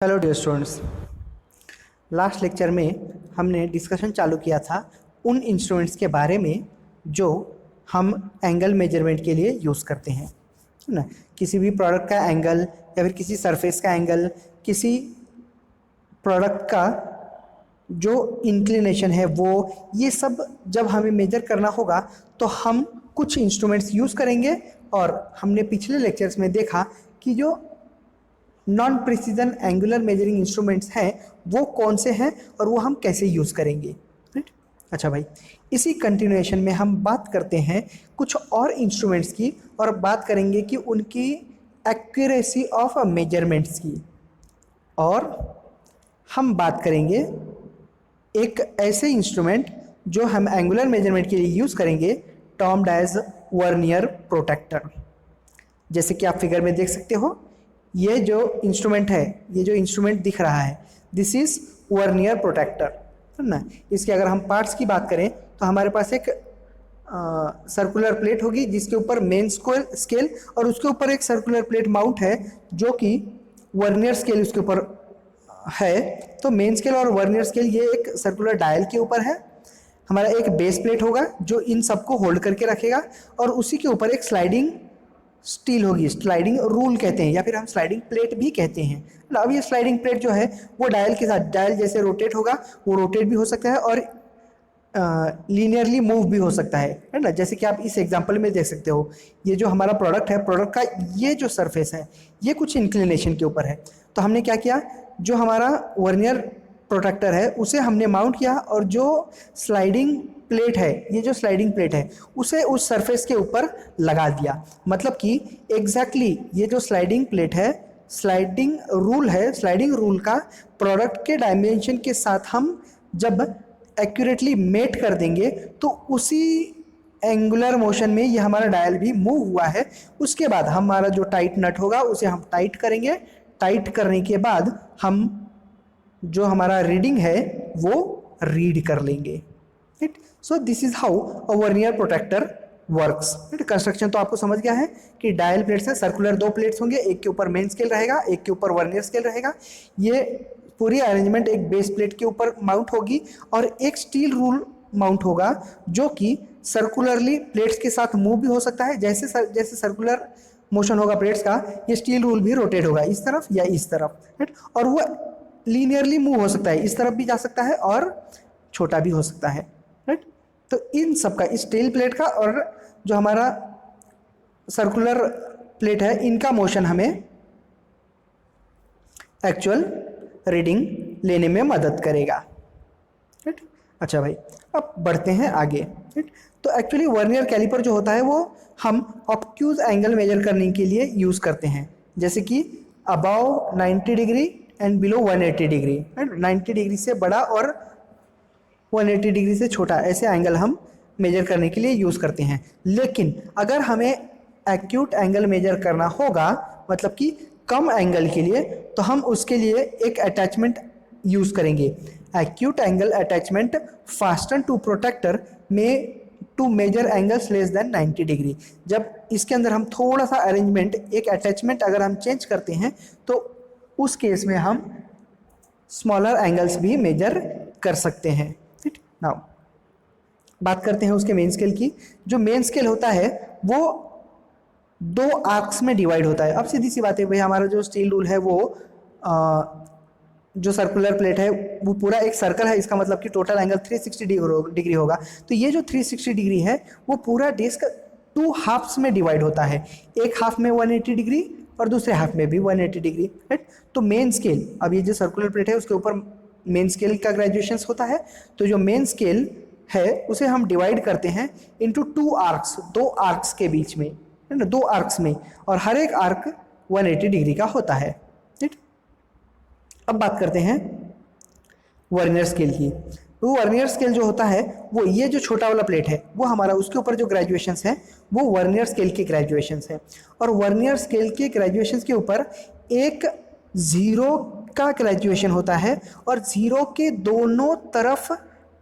Hello dear students. Last lecture में हमने discussion चालू किया था उन इंस्ट्रूमेंट्स के बारे में जो हम एंगल मेजरमेंट के लिए यूज़ करते हैं, है ना। किसी भी प्रोडक्ट का एंगल या फिर किसी सरफेस का एंगल, किसी प्रोडक्ट का जो इंक्लिनेशन है वो, ये सब जब हमें मेजर करना होगा तो हम कुछ इंस्ट्रूमेंट्स यूज़ करेंगे। और हमने पिछले लेक्चर्स में देखा कि जो non precision angular measuring instruments हैं वो कौन से हैं और वो हम कैसे यूज़ करेंगे, राइट। अच्छा भाई, इसी कंटिन्यूएशन में हम बात करते हैं कुछ और इंस्ट्रूमेंट्स की और बात करेंगे कि उनकी एक्यूरेसी ऑफ मेजरमेंट्स की। और हम बात करेंगे एक ऐसे इंस्ट्रूमेंट जो हम एंगुलर मेजरमेंट के लिए यूज़ करेंगे, टर्म्ड एज वर्नियर प्रोटेक्टर। जैसे कि आप फिगर में देख सकते हो, ये जो इंस्ट्रूमेंट है, ये जो इंस्ट्रूमेंट दिख रहा है, दिस इज वर्नियर प्रोटेक्टर, है ना। इसके अगर हम पार्ट्स की बात करें तो हमारे पास एक सर्कुलर प्लेट होगी जिसके ऊपर मेन स्केल और उसके ऊपर एक सर्कुलर प्लेट माउंट है जो कि वर्नियर स्केल उसके ऊपर है। तो मेन स्केल और वर्नियर स्केल ये एक सर्कुलर डायल के ऊपर है। हमारा एक बेस प्लेट होगा जो इन सबको होल्ड करके रखेगा और उसी के ऊपर एक स्लाइडिंग स्टील होगी, स्लाइडिंग रूल कहते हैं या फिर हम स्लाइडिंग प्लेट भी कहते हैं। अब ये स्लाइडिंग प्लेट जो है वो डायल के साथ, डायल जैसे रोटेट होगा वो रोटेट भी हो सकता है और लीनियरली मूव भी हो सकता है ना। जैसे कि आप इस एग्जांपल में देख सकते हो, ये जो हमारा प्रोडक्ट है, प्रोडक्ट का ये जो सरफेस है ये कुछ इंक्लिनेशन के ऊपर है। तो हमने क्या किया, जो हमारा वर्नियर प्रोटेक्टर है उसे हमने माउंट किया और जो स्लाइडिंग प्लेट है, ये जो स्लाइडिंग प्लेट है उसे उस सरफेस के ऊपर लगा दिया। मतलब कि एग्जैक्टली ये जो स्लाइडिंग प्लेट है, स्लाइडिंग रूल है, स्लाइडिंग रूल का प्रोडक्ट के डायमेंशन के साथ हम जब एक्यूरेटली मेट कर देंगे तो उसी एंगुलर मोशन में ये हमारा डायल भी मूव हुआ है। उसके बाद हमारा जो टाइट नट होगा उसे हम टाइट करेंगे। टाइट करने के बाद हम जो हमारा रीडिंग है वो रीड कर लेंगे, right. So this is how a vernier protractor works. Construction तो आपको समझ गया है कि डायल प्लेट्स है, सर्कुलर दो प्लेट्स होंगे, एक के ऊपर मेन स्केल रहेगा, एक के ऊपर वर्नियर स्केल रहेगा। ये पूरी अरेंजमेंट एक बेस प्लेट के ऊपर माउंट होगी और एक स्टील रूल माउंट होगा जो कि सर्कुलरली प्लेट्स के साथ मूव भी हो सकता है। जैसे सर्कुलर मोशन होगा प्लेट्स का, ये स्टील रूल भी रोटेट होगा इस तरफ या इस तरफ, राइट। और वो लीनियरली मूव हो सकता है, इस तरफ भी जा सकता है और छोटा भी हो सकता है, राइट। तो इन सब का, इस स्टील प्लेट का और जो हमारा सर्कुलर प्लेट है, इनका मोशन हमें एक्चुअल रीडिंग लेने में मदद करेगा, राइट। अच्छा भाई, अब बढ़ते हैं आगे, राइट। तो एक्चुअली वर्नियर कैलिपर जो होता है वो हम ऑब्ट्यूज एंगल मेजर करने के लिए यूज़ करते हैं। जैसे कि above 90 degree and below 180 degree, right. 90 degree से बड़ा और 180 डिग्री से छोटा, ऐसे एंगल हम मेजर करने के लिए यूज़ करते हैं। लेकिन अगर हमें एक्यूट एंगल मेजर करना होगा, मतलब कि कम एंगल के लिए, तो हम उसके लिए एक अटैचमेंट यूज़ करेंगे, acute angle attachment fasten to protractor में to measure angles less than 90 degree. जब इसके अंदर हम थोड़ा सा अरेंजमेंट, एक अटैचमेंट अगर हम चेंज करते हैं तो उस केस में हम स्मॉलर एंगल्स भी मेजर कर सकते हैं, ठीक। नाउ बात करते हैं उसके मेन स्केल की। जो मेन स्केल होता है वो दो आर्क्स में डिवाइड होता है। अब सीधी सी बात है भाई, हमारा जो स्टील रूल है वो जो सर्कुलर प्लेट है वो पूरा एक सर्कल है, इसका मतलब कि टोटल एंगल 360 डिग्री होगा। तो ये जो 360 डिग्री है वो पूरा डिस्क टू हाफ्स में डिवाइड होता है, एक हाफ में 180 डिग्री और दूसरे हाफ में भी 180 डिग्री, राइट। तो मेन स्केल, अब ये जो सर्कुलर प्लेट है उसके ऊपर मेन स्केल का ग्रेजुएशंस होता है। तो जो मेन स्केल है उसे हम डिवाइड करते हैं इनटू टू आर्क्स, दो आर्क्स के बीच में, है ना, दो आर्क्स में, और हर एक आर्क 180 डिग्री का होता है, ठीक। अब बात करते हैं वर्नियर स्केल की। तो वर्नियर स्केल जो होता है वो, ये जो छोटा वाला प्लेट है वो हमारा, उसके ऊपर जो ग्रेजुएशंस हैं वो वर्नियर स्केल के ग्रेजुएशंस हैं। और वर्नियर स्केल के ग्रेजुएशंस के ऊपर एक जीरो का ग्रेजुएशन होता है और जीरो के दोनों तरफ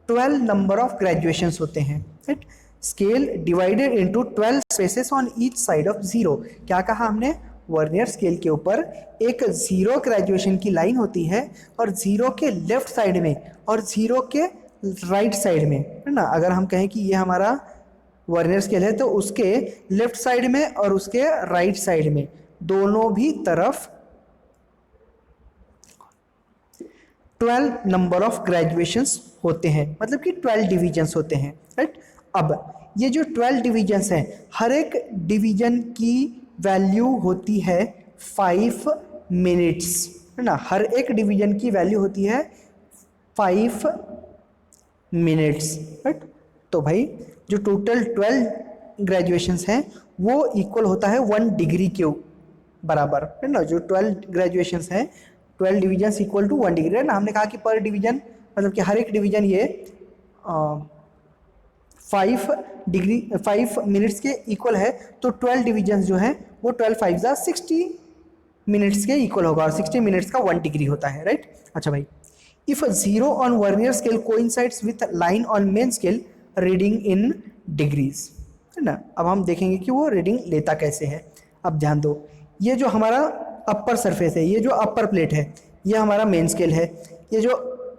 12 नंबर ऑफ ग्रेजुएशंस होते हैं, right. Scale divided into 12 spaces on each side of zero. क्या कहा हमने, वर्नियर स्केल के ऊपर एक जीरो ग्रेजुएशन की लाइन होती है और जीरो के लेफ्ट साइड में और जीरो के राइट साइड में, है ना। अगर हम कहें कि ये हमारा वर्नियर स्केल है तो उसके लेफ्ट साइड में और उसके राइट साइड में दोनों भी तरफ 12 नंबर ऑफ ग्रेजुएशंस होते हैं, मतलब कि 12 डिविजन्स होते हैं, राइट। अब ये जो 12 डिविजन्स हैं, हर एक डिवीजन की वैल्यू होती है 5 मिनट्स, है ना। हर एक डिवीजन की वैल्यू होती है 5 मिनट्स, राइट। तो भाई जो टोटल 12 ग्रेजुएशंस हैं वो इक्वल होता है 1 डिग्री के बराबर, है ना। जो 12 ग्रेजुएशंस हैं, 12 डिवीजन्स इक्वल टू 1 डिग्री, है ना। हमने कहा कि पर डिवीजन मतलब कि हर एक डिवीजन ये 5 मिनट्स के इक्वल है, तो 12 डिवीजन्स जो हैं वो 12 5 जा 60 मिनट्स के इक्वल होगा और 60 मिनट्स का 1 डिग्री होता है, राइट। अच्छा भाई, if zero on vernier scale coincides with line on main scale reading in degrees, है ना। अब हम देखेंगे कि वो रीडिंग लेता कैसे है। अब ध्यान दो, ये जो हमारा अपर सरफेस है, ये जो अपर प्लेट है, ये हमारा मेन स्केल है। ये जो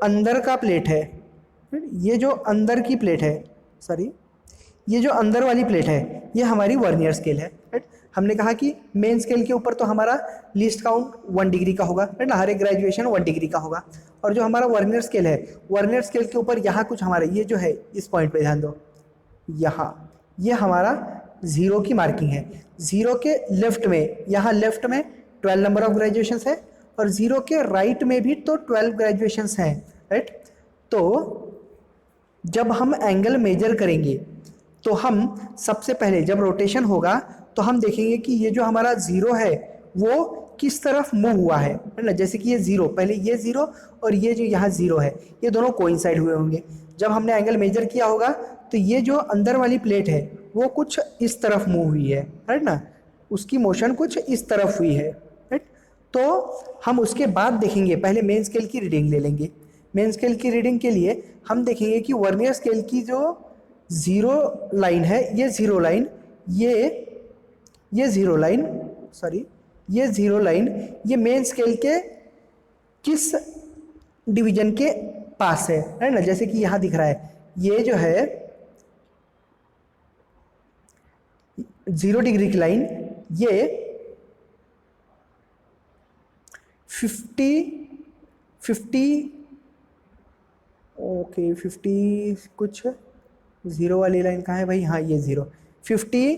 अंदर का प्लेट है, ये जो अंदर की प्लेट है, सॉरी, ये जो अंदर वाली प्लेट है, ये हमारी वर्नियर स्केल है, राइट। हमने कहा कि मेन स्केल के ऊपर तो हमारा लीस्ट काउंट 1 डिग्री का होगा, राइट ना। हर एक ग्रेजुएशन 1 डिग्री का होगा। और जो हमारा वर्नियर स्केल है, वर्नियर स्केल के ऊपर यहाँ कुछ हमारा ये जो है, इस पॉइंट पे ध्यान दो, यहाँ ये हमारा जीरो की मार्किंग है। जीरो के लेफ्ट में, यहाँ लेफ्ट में 12 नंबर ऑफ ग्रेजुएशंस है और जीरो के राइट में भी तो 12 ग्रेजुएशंस हैं, राइट। तो जब हम एंगल मेजर करेंगे तो हम सबसे पहले जब रोटेशन होगा तो हम देखेंगे कि ये जो हमारा जीरो है वो किस तरफ मूव हुआ है ना। जैसे कि ये जीरो, पहले ये जीरो और ये जो यहाँ जीरो है, ये दोनों कोइंसाइड हुए होंगे। जब हमने एंगल मेजर किया होगा तो ये जो अंदर वाली प्लेट है वो कुछ इस तरफ मूव हुई है, राइट ना। उसकी मोशन कुछ इस तरफ हुई है, राइट। तो हम उसके बाद देखेंगे, पहले मेन स्केल की रीडिंग ले लेंगे। मेन स्केल की रीडिंग के लिए हम देखेंगे कि वर्नियर स्केल की जो जीरो लाइन है, ये जीरो लाइन, ये जीरो लाइन, सॉरी, ये जीरो लाइन, ये मेन स्केल के किस डिवीजन के पास है ना। जैसे कि यहाँ दिख रहा है, ये जो है 0 डिग्री की लाइन, ये 50 कुछ, जीरो वाली लाइन कहाँ है भाई, हाँ ये जीरो 50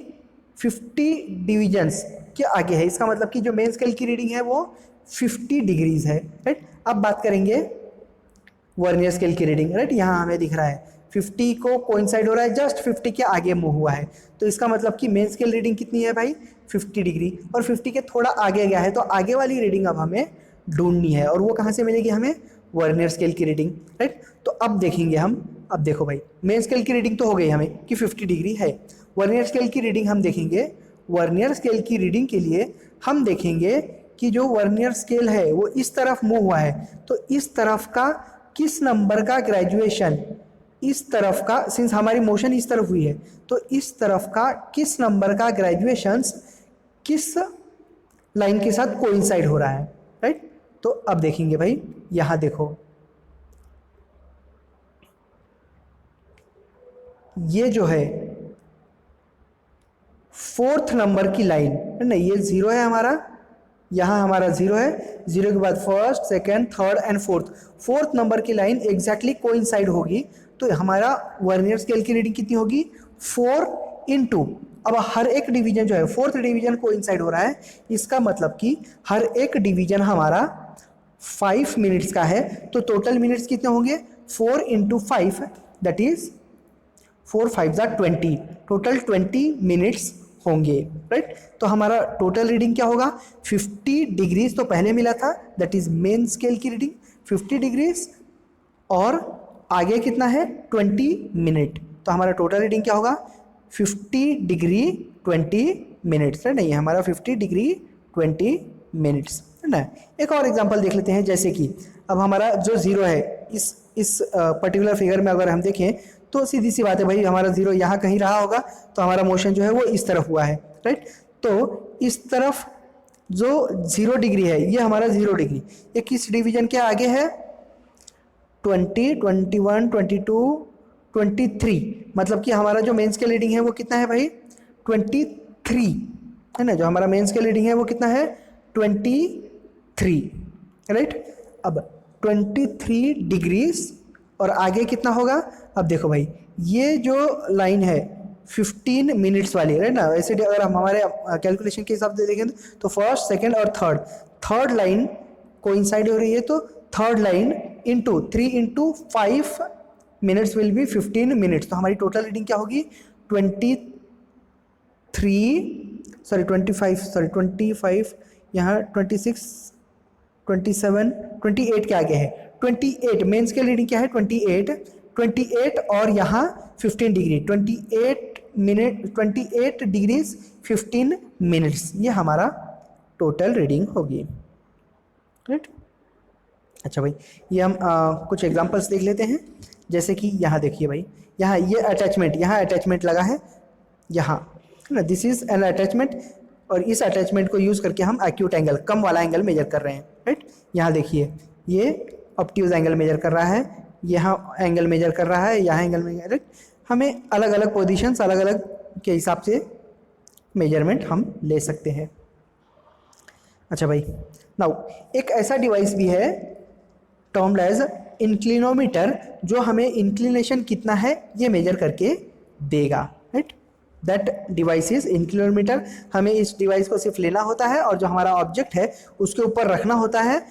डिवीजन्स के आगे है। इसका मतलब कि जो मेन स्केल की रीडिंग है वो 50 डिग्रीज है, राइट। अब बात करेंगे वर्नियर स्केल की रीडिंग, राइट। यहाँ हमें दिख रहा है 50 को कोइंसाइड हो रहा है, जस्ट 50 के आगे मूव हुआ है, तो इसका मतलब कि मेन स्केल रीडिंग कितनी है भाई, 50 डिग्री। और 50 के थोड़ा आगे गया है, तो आगे वाली रीडिंग अब हमें ढूंढनी है, और वो कहाँ से मिलेगी हमें, वर्नियर स्केल की रीडिंग, राइट। तो अब देखेंगे हम, अब देखो भाई, मेन स्केल की रीडिंग तो हो गई हमें कि 50 डिग्री है। वर्नियर स्केल की रीडिंग हम देखेंगे। वर्नियर स्केल की रीडिंग के लिए हम देखेंगे कि जो वर्नियर स्केल है वो इस तरफ मूव हुआ है, तो इस तरफ का किस नंबर का ग्रेजुएशन, इस तरफ का, सिंस हमारी मोशन इस तरफ हुई है, तो इस तरफ का किस नंबर का ग्रेजुएशंस किस लाइन के साथ कोइंसाइड हो रहा है, राइट। तो अब देखेंगे भाई, यहां देखो, ये जो है 4th नंबर की लाइन है ना, ये जीरो है हमारा, यहाँ हमारा जीरो है, जीरो के बाद first, second, third and fourth number की लाइन एग्जैक्टली कोइंसाइड होगी, तो हमारा वर्नियर स्केल की रीडिंग कितनी होगी, 4 इंटू, अब हर एक डिवीजन जो है 4th डिवीजन कोइंसाइड हो रहा है, इसका मतलब कि हर एक डिवीजन हमारा 5 मिनट्स का है, तो टोटल मिनट्स कितने होंगे, 4 इंटू 5, दैट इज 4 5 जा 20, टोटल 20 मिनट्स होंगे, राइट। तो हमारा टोटल रीडिंग क्या होगा, 50 डिग्रीज तो पहले मिला था, दैट इज मेन स्केल की रीडिंग 50 डिग्रीज, और आगे कितना है 20 मिनट, तो हमारा टोटल रीडिंग क्या होगा, 50 डिग्री 20 मिनट्स, है नहीं, हमारा 50 डिग्री 20 मिनट्स, है ना। एक और एग्जांपल देख लेते हैं, जैसे कि अब हमारा जो जीरो है, इस पर्टिकुलर फिगर में अगर हम देखें तो सीधी सी बात है भाई, हमारा जीरो यहाँ कहीं रहा होगा, तो हमारा मोशन जो है वो इस तरफ हुआ है, राइट। तो इस तरफ जो 0 डिग्री है ये हमारा 0 डिग्री, ये किस डिवीजन के आगे है? 20, 21, 22, 23, मतलब कि हमारा जो मेंस के रीडिंग है वो कितना है भाई? 23 है ना। जो हमारा मेंस के रीडिंग है वो कितना है? 23, राइट। अब 23 डिग्रीज और आगे कितना होगा? अब देखो भाई, ये जो लाइन है 15 मिनट्स वाली, राइट ना। वैसे अगर हम हमारे कैलकुलेशन के हिसाब से देखें तो फर्स्ट, सेकंड और थर्ड लाइन कोइंसाइड हो रही है, तो third line into 3 into 5 minutes will be 15 minutes. तो हमारी टोटल रीडिंग क्या होगी? 25, यहाँ 26, 27, 28 के आगे है 28। मेंस के रीडिंग क्या है? 28 और यहाँ 15 डिग्री, 28 डिग्रीज 15 मिनट्स, ये हमारा टोटल रीडिंग होगी, राइट। अच्छा भाई, ये हम कुछ एग्जांपल्स देख लेते हैं। जैसे कि यहाँ देखिए भाई, यहाँ ये अटैचमेंट, यहाँ अटैचमेंट लगा है, यहाँ है ना, दिस इज एन अटैचमेंट, और इस अटैचमेंट को यूज़ करके हम एक्यूट एंगल, कम वाला एंगल मेजर कर रहे हैं, राइट। यहाँ देखिए, ये ऑब्ट्यूज एंगल मेजर कर रहा है, यहाँ एंगल मेजर कर रहा है, यहाँ एंगल मेजर, राइट। हमें अलग अलग पोजीशंस, अलग अलग के हिसाब से मेजरमेंट हम ले सकते हैं। अच्छा भाई, नाउ एक ऐसा डिवाइस भी है टर्म्ड एज इंक्लिनोमीटर, जो हमें इंक्लिनेशन कितना है ये मेजर करके देगा, right. That device is inclinometer. हमें इस डिवाइस को सिर्फ लेना होता है और जो हमारा ऑब्जेक्ट है उसके ऊपर रखना होता है।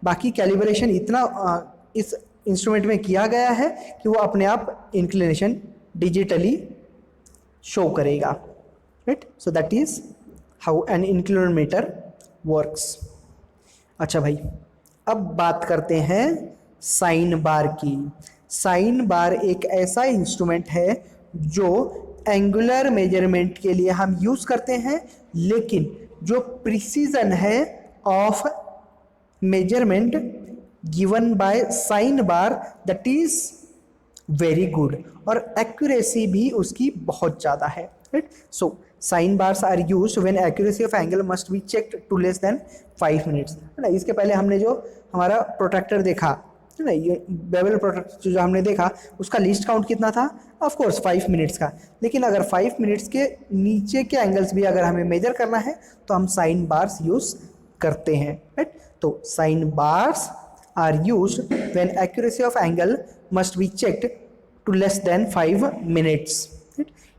बाकी कैलिब्रेशन इतना इस इंस्ट्रूमेंट में किया गया है कि वो अपने आप इंक्लिनेशन डिजिटली शो करेगा, right. So that is how an inclinometer works. अच्छा भाई, अब बात करते हैं साइन बार की। साइन बार एक ऐसा इंस्ट्रूमेंट है जो एंगुलर मेजरमेंट के लिए हम यूज करते हैं, लेकिन जो प्रिसीजन है of measurement given by sine bar, that is very good, और एक्यूरेसी भी उसकी बहुत ज़्यादा है, right. So sine bars are used when accuracy of angle must be checked to less than 5 minutes, है ना। इसके पहले हमने जो हमारा प्रोट्रैक्टर देखा, है ना, ये बेवल प्रोट्रैक्टर जो हमने देखा, उसका लिस्ट काउंट कितना था? ऑफ कोर्स 5 मिनट्स का। लेकिन अगर 5 मिनट्स के नीचे के एंगल्स भी अगर हमें मेजर करना है तो हम साइन बार्स यूज करते हैं, राइट। तो sine bars are used when accuracy of angle must be checked to less than 5 minutes.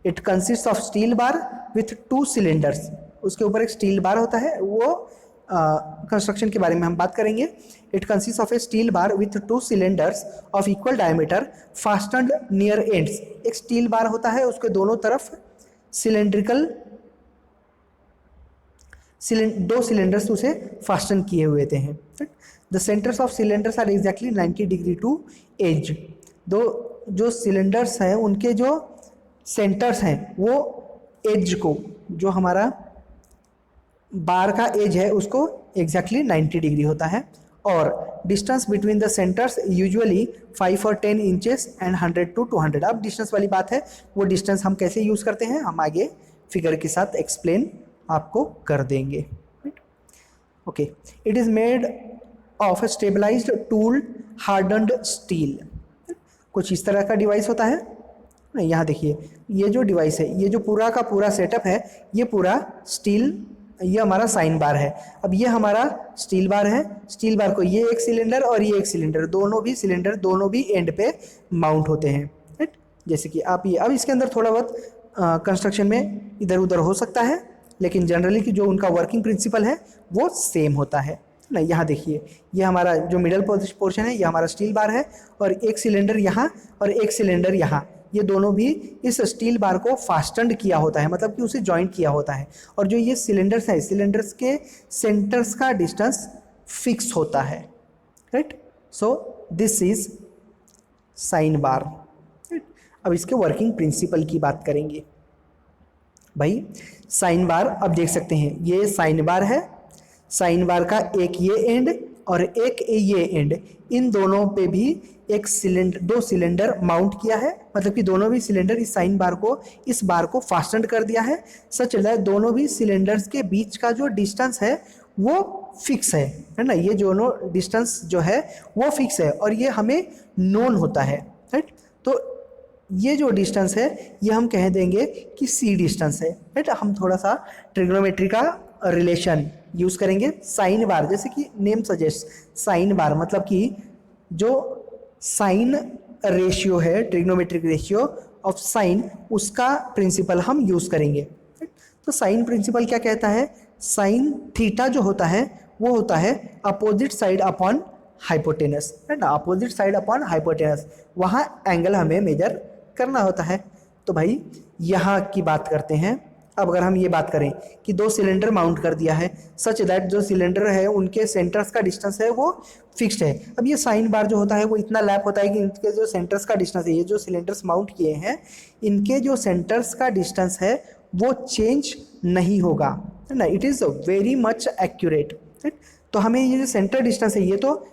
It consist of steel bar with 2 cylinders. उसके ऊपर एक स्टील बार होता है, वो कंस्ट्रक्शन के बारे में हम बात करेंगे। It consist of a steel bar with 2 cylinders of equal diameter fastened near ends. एक स्टील बार होता है, उसके दोनों तरफ सिलेंड्रिकल 2 सिलेंडर्स उसे फास्टन किए हुए थे हैं। The centres of cylinders are exactly 90 degree to edge. दो जो सिलेंडर्स हैं उनके जो सेंटर्स हैं वो एज को, जो हमारा बार का एज है उसको एग्जैक्टली 90 डिग्री होता है, और distance between the centres usually 5 और 10 इंचेस एंड 100 to 200। अब डिस्टेंस वाली बात है, वो डिस्टेंस हम कैसे यूज़ करते हैं हम आगे फिगर के साथ एक्सप्लेन आपको कर देंगे, okay. It is made of stabilised tool hardened steel. कुछ इस तरह का डिवाइस होता है। यहाँ देखिए, ये जो डिवाइस है, ये जो पूरा का पूरा सेटअप है, ये पूरा स्टील, ये हमारा साइन बार है। अब ये हमारा स्टील बार है। स्टील बार को ये एक सिलेंडर और ये एक सिलेंडर, दोनों भी सिलेंडर दोनों भी एंड पे माउंट होते हैं, राइट। जैसे कि आप ये, अब इसके अंदर थोड़ा बहुत कंस्ट्रक्शन में इधर उधर हो सकता है, लेकिन जनरली कि जो उनका वर्किंग प्रिंसिपल है वो सेम होता है ना। यहाँ देखिए, ये हमारा जो मिडल पोर्शन है ये हमारा स्टील बार है, और एक सिलेंडर यहाँ और एक सिलेंडर यहाँ, ये दोनों भी इस स्टील बार को फास्टन्ड किया होता है, मतलब कि उसे जॉइंट किया होता है। और जो ये सिलेंडर्स हैं, सिलेंडर्स के सेंटर्स का डिस्टेंस फिक्स होता है, right. So this is sine bar. अब इसके वर्किंग प्रिंसिपल की बात करेंगे भाई। साइन बार अब देख सकते हैं, ये साइन बार है। साइन बार का एक ये एंड और एक ये एंड, इन दोनों पे भी एक सिलेंडर, 2 सिलेंडर माउंट किया है, मतलब कि दोनों भी सिलेंडर इस साइन बार को, इस बार को फास्टन कर दिया है, सच दैट दोनों भी सिलेंडर्स के बीच का जो डिस्टेंस है वो फिक्स है ना, ये दोनों डिस्टेंस जो है वो फिक्स है और ये हमें नोन होता है, राइट। तो ये जो डिस्टेंस है ये हम कह देंगे कि सी डिस्टेंस है, राइट। हम थोड़ा सा ट्रिग्नोमेट्री का रिलेशन यूज़ करेंगे, साइन बार, जैसे कि नेम सजेस्ट, साइन बार मतलब कि जो साइन रेशियो है, ट्रिग्नोमेट्रिक रेशियो ऑफ साइन, उसका प्रिंसिपल हम यूज़ करेंगे। तो साइन प्रिंसिपल क्या कहता है, साइन थीटा जो होता है वो होता है अपोजिट साइड अपॉन हाइपोटेनस, है ना, अपोजिट साइड अपॉन हाइपोटेनस, वहाँ एंगल हमें मेजर करना होता है। तो भाई यहाँ की बात करते हैं। अब अगर हम ये बात करें कि दो सिलेंडर माउंट कर दिया है सच दैट जो सिलेंडर है उनके सेंटर्स का डिस्टेंस है वो फिक्स्ड है। अब ये साइन बार जो होता है वो इतना लैप होता है कि इनके जो सेंटर्स का डिस्टेंस है, ये जो सिलेंडर्स माउंट किए हैं इनके जो सेंटर्स का डिस्टेंस है वो चेंज नहीं होगा, है ना, it is very much accurate, right. तो हमें ये जो सेंटर डिस्टेंस है ये तो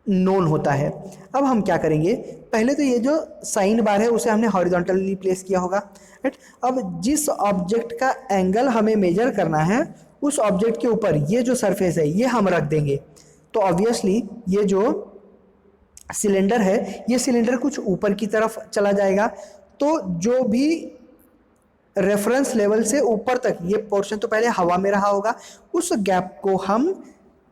नोन होता है। अब हम क्या करेंगे, पहले तो ये जो साइन बार है उसे हमने हॉरिजॉन्टली प्लेस किया होगा, राइट। अब जिस ऑब्जेक्ट का एंगल हमें मेजर करना है उस ऑब्जेक्ट के ऊपर ये जो सरफेस है ये हम रख देंगे। तो ऑब्वियसली ये जो सिलेंडर है ये सिलेंडर कुछ ऊपर की तरफ चला जाएगा, तो जो भी रेफरेंस लेवल से ऊपर तक ये पोर्शन तो पहले हवा में रहा होगा, उस गैप को हम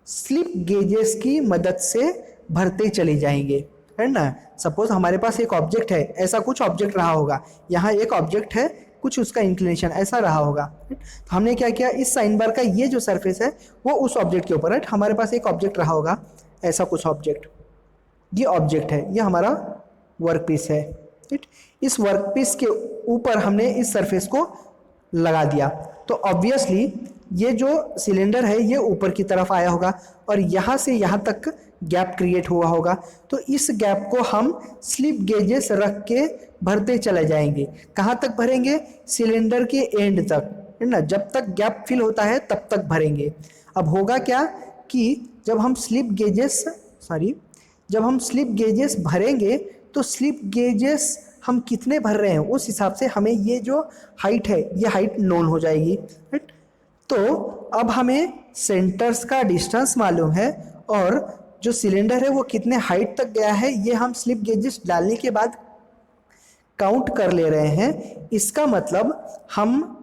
स्लिप गेजेस की मदद से भरते चले जाएंगे, है ना। सपोज हमारे पास एक ऑब्जेक्ट है, ऐसा कुछ ऑब्जेक्ट रहा होगा, यहाँ एक ऑब्जेक्ट है, कुछ उसका इंक्लिनेशन ऐसा रहा होगा, तो हमने क्या किया, इस साइन बार का ये जो सरफेस है वो उस ऑब्जेक्ट के ऊपर, राइट। हमारे पास एक ऑब्जेक्ट रहा होगा, ऐसा कुछ ऑब्जेक्ट, ये ऑब्जेक्ट है, ये हमारा वर्क पीस है, राइट। इस वर्क पीस के ऊपर हमने इस सरफेस को लगा दिया, तो ऑब्वियसली ये जो सिलेंडर है ये ऊपर की तरफ आया होगा और यहाँ से यहाँ तक गैप क्रिएट हुआ होगा। तो इस गैप को हम स्लिप गेजेस रख के भरते चले जाएंगे। कहाँ तक भरेंगे, सिलेंडर के एंड तक, है ना, जब तक गैप फिल होता है तब तक भरेंगे। अब होगा क्या कि जब हम स्लिप गेजेस भरेंगे तो स्लिप गेजेस हम कितने भर रहे हैं उस हिसाब से हमें ये जो हाइट है ये हाइट नोन हो जाएगी, राइट। तो अब हमें सेंटर्स का डिस्टेंस मालूम है और जो सिलेंडर है वो कितने हाइट तक गया है ये हम स्लिप गेजेस डालने के बाद काउंट कर ले रहे हैं। इसका मतलब हम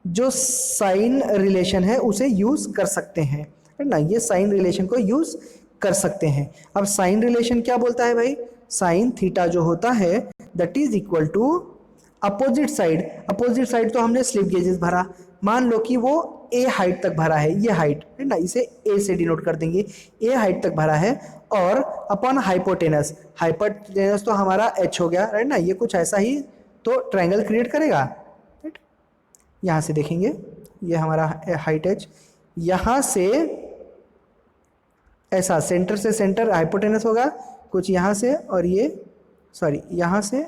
जो साइन रिलेशन है उसे यूज़ कर सकते हैं, है ना, ये साइन रिलेशन को यूज़ कर सकते हैं। अब साइन रिलेशन क्या बोलता है भाई, साइन थीटा जो होता है that is equal to opposite side तो हमने स्लिप गेजेस भरा, मान लो कि वो ए हाइट तक भरा है, ये हाइट है ना, इसे ए से डिनोट कर देंगे, ए हाइट तक भरा है, और अपॉन हाइपोटेनस तो हमारा एच हो गया, राइट ना, ये कुछ ऐसा ही तो ट्रायंगल क्रिएट करेगा, राइट। यहाँ से देखेंगे ये हमारा हाइट एच, यहाँ से ऐसा सेंटर से सेंटर हाइपोटेनस होगा कुछ यहाँ से, और ये यहाँ से,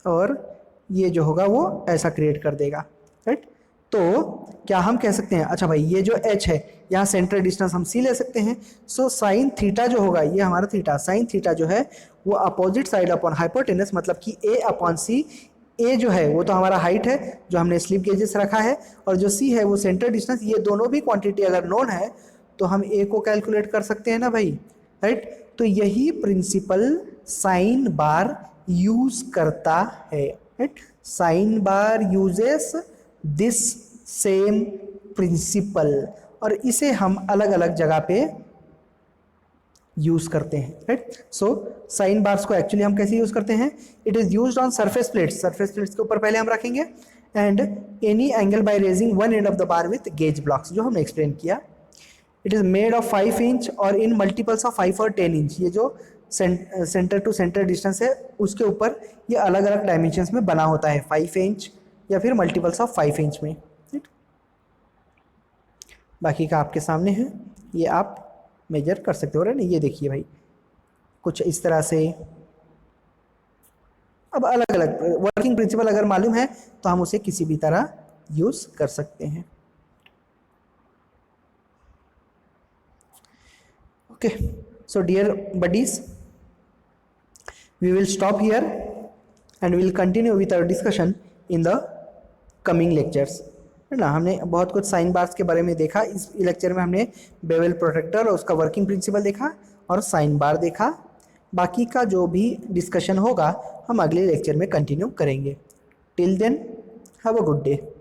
और ये जो होगा वो ऐसा क्रिएट कर देगा, राइट। तो क्या हम कह सकते हैं, अच्छा भाई ये जो h है यहाँ सेंटर डिस्टेंस हम c ले सकते हैं। सो साइन थीटा जो होगा ये हमारा थीटा, साइन थीटा जो है वो अपोजिट साइड अपॉन हाइपोटेनस, मतलब कि a अपॉन c, a जो है वो तो हमारा हाइट है जो हमने स्लिप गेजेस रखा है, और जो c है वो सेंटर डिस्टेंस। ये दोनों भी क्वांटिटी अगर नोन है तो हम a को कैलकुलेट कर सकते हैं ना भाई, राइट। तो यही प्रिंसिपल साइन बार यूज करता है, right. Sine bar uses this same principle, और इसे हम अलग अलग जगह पे यूज करते हैं, राइट। सो साइन बार्स को एक्चुअली हम कैसे यूज करते हैं, it is used on surface plates के ऊपर पहले हम रखेंगे, and any angle by raising one end of the bar with gauge blocks, जो हमने एक्सप्लेन किया। It is made of 5 inch और इन मल्टीपल्स ऑफ 5 और 10 इंच। ये जो सेंटर टू सेंटर डिस्टेंस है उसके ऊपर ये अलग अलग डायमेंशंस में बना होता है, 5 इंच या फिर मल्टीपल्स ऑफ 5 इंच में, ठीक। बाकी का आपके सामने है, ये आप मेजर कर सकते हो, ना, ये देखिए भाई कुछ इस तरह से। अब अलग अलग वर्किंग प्रिंसिपल अगर मालूम है तो हम उसे किसी भी तरह यूज कर सकते हैं। Okay, so dear buddies, we will stop here and we will continue with our discussion in the coming lectures. है ना। हमने बहुत कुछ साइन बार्स के बारे में देखा। इस लेक्चर में हमने बेवल प्रोटेक्टर और उसका वर्किंग प्रिंसिपल देखा और साइन बार देखा। बाकी का जो भी डिस्कशन होगा हम अगले लेक्चर में कंटिन्यू करेंगे। Till then have a good day.